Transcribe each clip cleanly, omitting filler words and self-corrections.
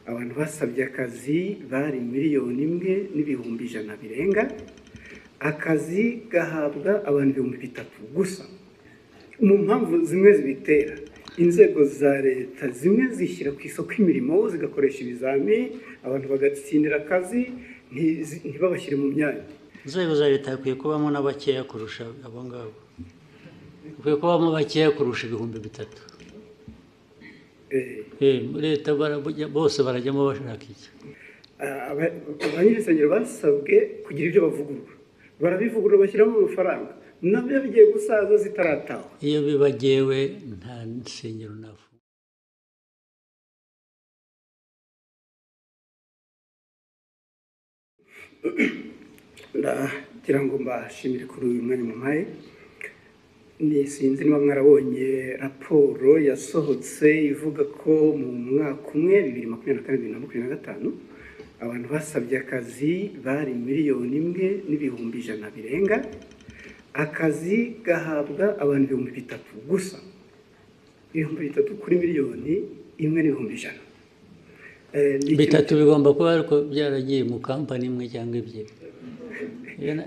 abantu basabye akazi bari 1,100,000 birenga, akazi gahabwa abantu 3,000 gusa. Mu mpamvu zimwe zibitera, inzego za leta zimwe zishyira ku isoko imirimo zigakoresha ibizami, abantu bagatsindira akazi ntibabashyire mu myanya. Inzego za leta hakwiye kubamo n'abakeya kurusha abo ngabo, hakwiye kubamo bakeya kurusha 3,000. Leta bose barajyamo bashaka iki? Abanyirinsengero basabwe kugira ibyo bavugurura, barabivugurura bashyiramo amafaranga, nabyo bigiye gusaza zitarataha. Iyo bibagewe nta nsengero nafu. Ndagira ngo mbashimire kuri uyu mwanya mumpaye. Sinzi niba mwarabonye raporo yasohotse ivuga ko mu mwaka umwe 2024-2025 abantu basabye akazi bari 1,100,000 birenga, akazi gahabwa abantu 3,000 gusa. 3,000 kuri 1,100,000. Bitatu bigomba kuba ariko byaragiye mu kampani imwe cyangwa ebyiri.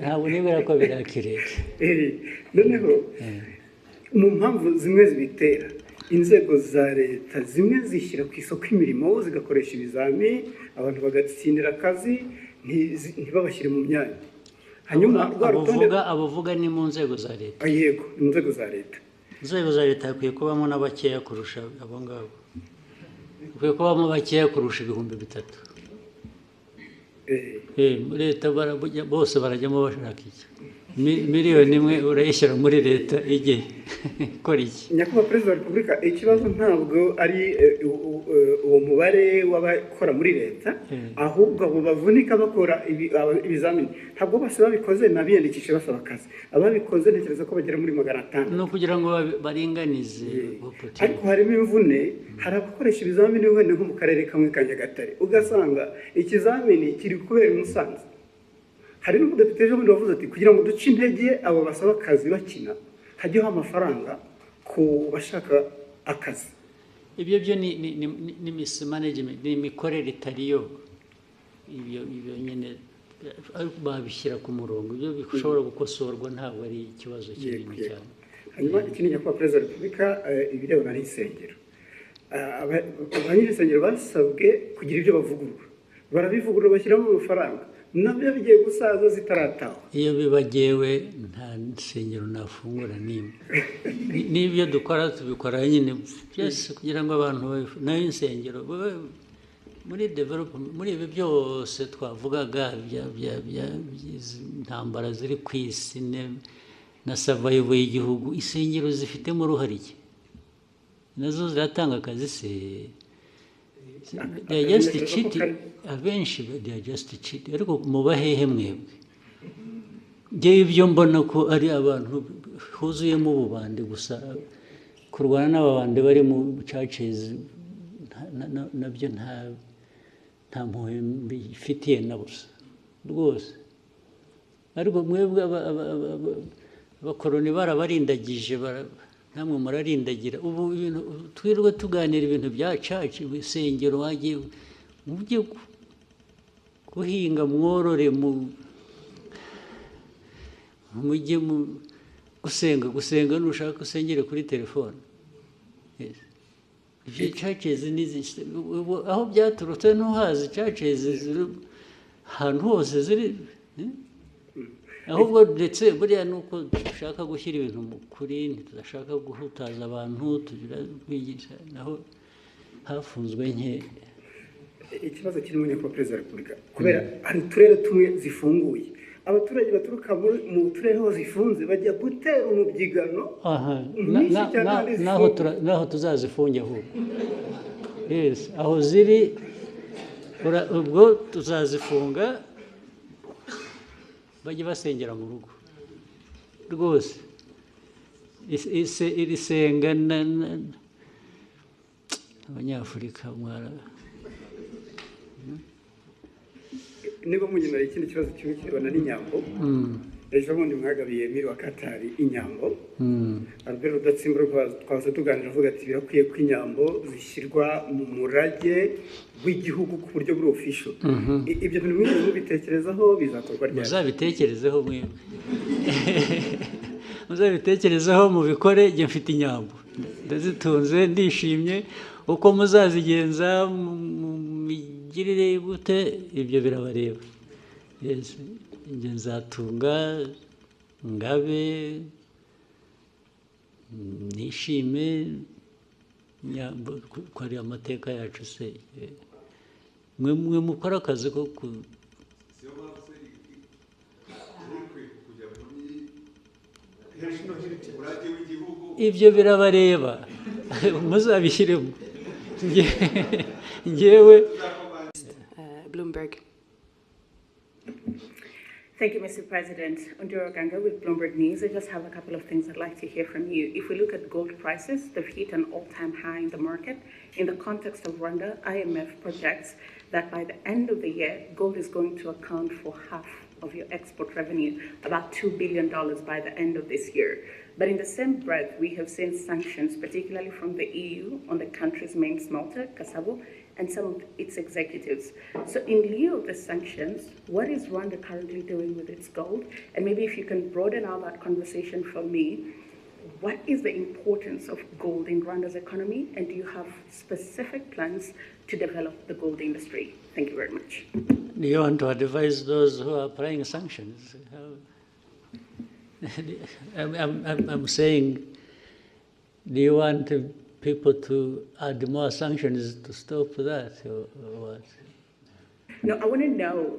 Ntabwo nibera ko birakireka. Noneho mu mpamvu zimwe zibitera, inzego za leta zimwe zishyira ku isoko imirimo zigakoresha ibizami, abantu bagatsindira akazi ntibabashyire mu myanya. Hanyuma abavuga ni mu nzego za leta. Yego, mu nzego za leta. Inzego za leta hakwiye kubamo n'abakeya kurusha abo ngabo, hakwiye kubamo bakeya kurusha 3,000. Leta bose barajyamo bashaka iki? 1,000,000 urayishyira muri leta igihe ikora iki? Nyakubahwa Perezida wa Repubulika, ikibazo ntabwo ari uwo mubare w'abakora muri leta, ahubwo abo bavunika bakora ibizamini ntabwo bose babikoze n'abiyandikishe basaba akazi. Ababikoze ntekereza ko bagera muri 500. No kugira ngo baringanize. Ariko harimo imvune, hari abakoresha ibizamini wenda nko mu karere kamwe ka Nyagatare, ugasanga ikizamini kiri kubera i Musanze. Hari n'umudepite ejo bundi wavuze ati kugira ngo duce intege abo basaba akazi bakina, hajyeho amafaranga ku bashaka akazi. Ibyo ni mismanagement, ni imikorere itariyo. Ibyo nyine babishyira ku murongo, ibyo bishobora gukosorwa, ntabwo ari ikibazo kinini cyane. Hanyuma ikindi Nyakubahwa Perezida wa Repubulika, ibirebana n'insengero, abanyirinsengero basabwe kugira ibyo bavugurura, barabivugurura bashyiramo amafaranga, nabyo bigiye gusaza zitarataha. Iyo bibagewe nta nsengero nafungura n'imwe. N'ibyo dukora tubikora nyine byose kugira ngo abantu nayo insengero muri development, muri ibi byose twavugaga intambara ziri ku isi na survival y'igihugu, insengero zifitemo uruhare iki? Nazo ziratanga akazi se? They are just cheating. Abenshi they are just cheating. Ariko mubahehe mwebwe? Ngewe ibyo mbona ko ari abantu huzuyemo ububande gusa, kurwana n'ababande bari mu churches nabyo nta mpuhwe mbifitiye na busa rwose. Ariko mwebwe abakoroni barabarindagije, namwe murarindagira. Ubu ibintu twirwe tuganira ibintu bya church, ibisengero, wagiye mujye guhinga, mworore, mujye gusenga nushaka usengere kuri telefone. Ibyo churches aho byaturutse ntuhazi. Churches ahantu hose ziri, ahubwo ndetse buriya nuko dushaka gushyira ibintu mu kuri, tudashaka guhutaza abantu, tugira kwigisha, naho hafunzwe nke. Ikibazo kirimo Nyakubahwa Perezida wa Repubulika, kubera hari uturere tumwe zifunguye, abaturage baturuka mu turere aho zifunze bajya gutera umubyigano. Naho tuzazifunge ahubwo. Yes, aho ziri ubwo tuzazifunga, bajye basengera mu rugo rwose. Iri senga abanyafurika mwara. Niba munyemera ikindi kibazo kimwe kirebana n'inyambo, ejo bundi mwagabiye miri wa Katari inyambo Albert Rudatsimburwa twaza tuganira avuga ati birakwiye ko inyambo zishyirwa mu murage w'igihugu ku buryo buri official ibyo bintu mwigeze mubitekerezaho bizakorwa ryari muzabitekerezeho mwebwe muzabitekerezeho mubikore njye mfite inyambo ndazitunze ndishimye uko muzazigenza migirire gute ibyo birabareba njye nzatunga ngabe nishime ko ari amateka yacu se mwe mukora akazi ko ibyo birabareba muzabishyiremo njyewe Bloomberg. Thank you, Mr. President. Ondiro Ganga with Bloomberg News. I just have a couple of things I'd like to hear from you. If we look at gold prices, they've hit an all-time high in the market. In the context of Rwanda, IMF projects that by the end of the year, gold is going to account for half of your export revenue, about $2 billion by the end of this year. But in the same breath, we have seen sanctions, particularly from the EU, on the country's main smelter, Kasabo, and some of its executives. So in lieu of the sanctions, what is Rwanda currently doing with its gold? And maybe if you can broaden out that conversation for me, what is the importance of gold in Rwanda's economy? And do you have specific plans to develop the gold industry? Thank you very much. Do you want to advise those who are applying sanctions? I'm saying, do you want people to add more sanctions to stop that, or what? No, I want to know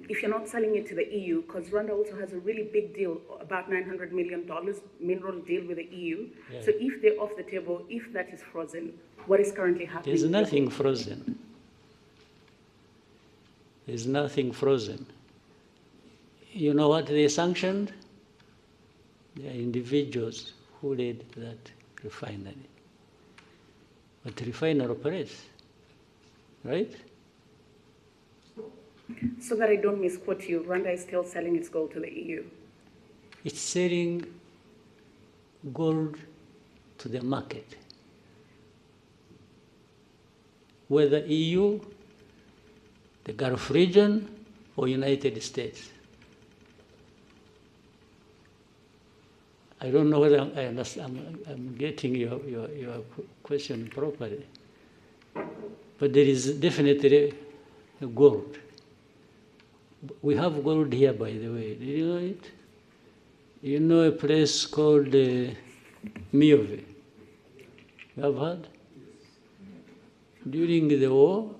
if you're not selling it to the EU, because Rwanda also has a really big deal, about $900 million mineral deal with the EU. Yeah. So if they're off the table, if that is frozen, what is currently happening? There's nothing frozen. There's nothing frozen. You know what they sanctioned? They are individuals who led that refinery. But the refiner operates, right? So that I don't misquote you, Rwanda is still selling its gold to the EU. It's selling gold to the market. Whether EU, the Gulf region, or United States. I don't know whether I'm getting your question properly, but there is definitely gold. We have gold here, by the way. Do you know it? You know a place called Miove? You have heard? During the war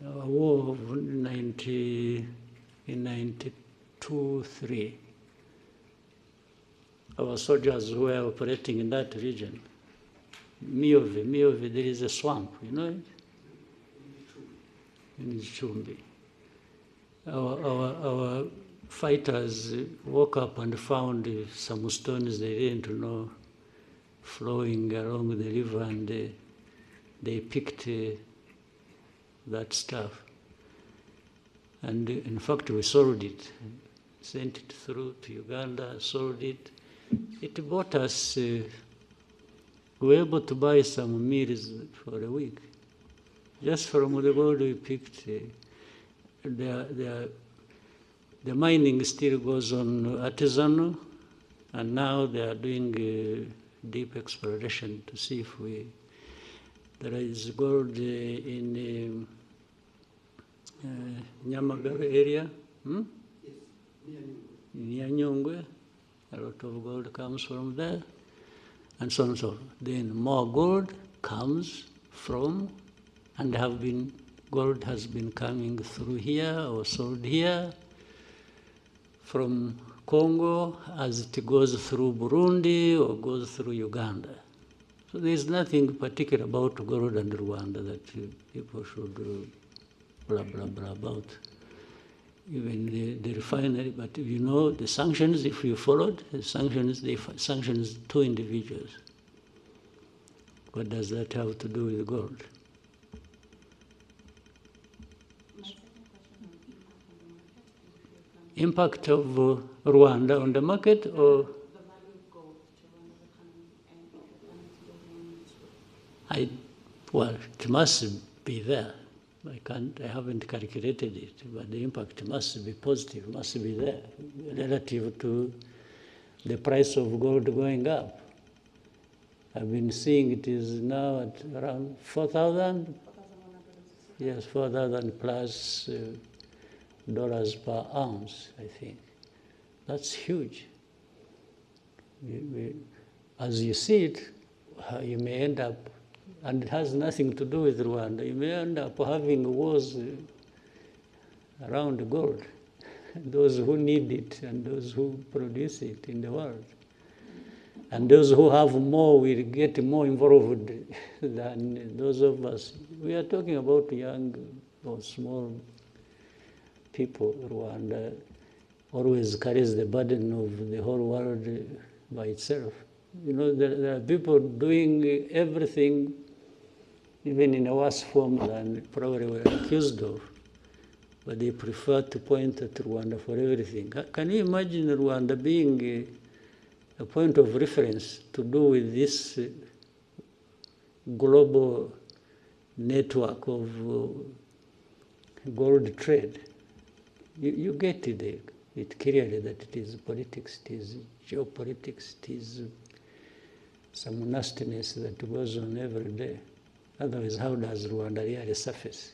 of 92-3, our soldiers who were operating in that region, Miove, there is a swamp, you know it? In Chumbi. Our fighters woke up and found some stones they didn't know flowing along the river, and they picked that stuff. And in fact, we sold it, sent it through to Uganda, sold it. It bought us, we were able to buy some meals for a week. Just from the gold we picked. The mining still goes on artisanal, and now they are doing deep exploration to see if there is gold in Nyamagabe area, in Nyanyungwe. A lot of gold comes from there, and so on and so forth. Then more gold comes from, and gold has been coming through here or sold here from Congo as it goes through Burundi or goes through Uganda. So there's nothing particular about gold and Rwanda that people should blah, blah, blah about. Even the refinery, but you know the sanctions, if you followed, the sanctions, they sanctions 2 individuals. What does that have to do with gold? impact of Rwanda on the market, or well, it must be there. I haven't calculated it, but the impact must be positive, must be there relative to the price of gold going up. I've been seeing it is now at around 4,000. Yes, 4,000 plus dollars per ounce, I think. That's huge. As you see it, you may end up, and it has nothing to do with Rwanda, you may end up having wars around gold, those who need it and those who produce it in the world. And those who have more will get more involved than those of us. We are talking about young or small people. Rwanda always carries the burden of the whole world by itself. You know, there are people doing everything, even in a worse form than probably we're accused of, but they prefer to point at Rwanda for everything. Can you imagine Rwanda being a point of reference to do with this global network of gold trade? You get it clearly that it is politics, it is geopolitics, it is some nastiness that goes on every day. Otherwise, how does Rwanda really surface?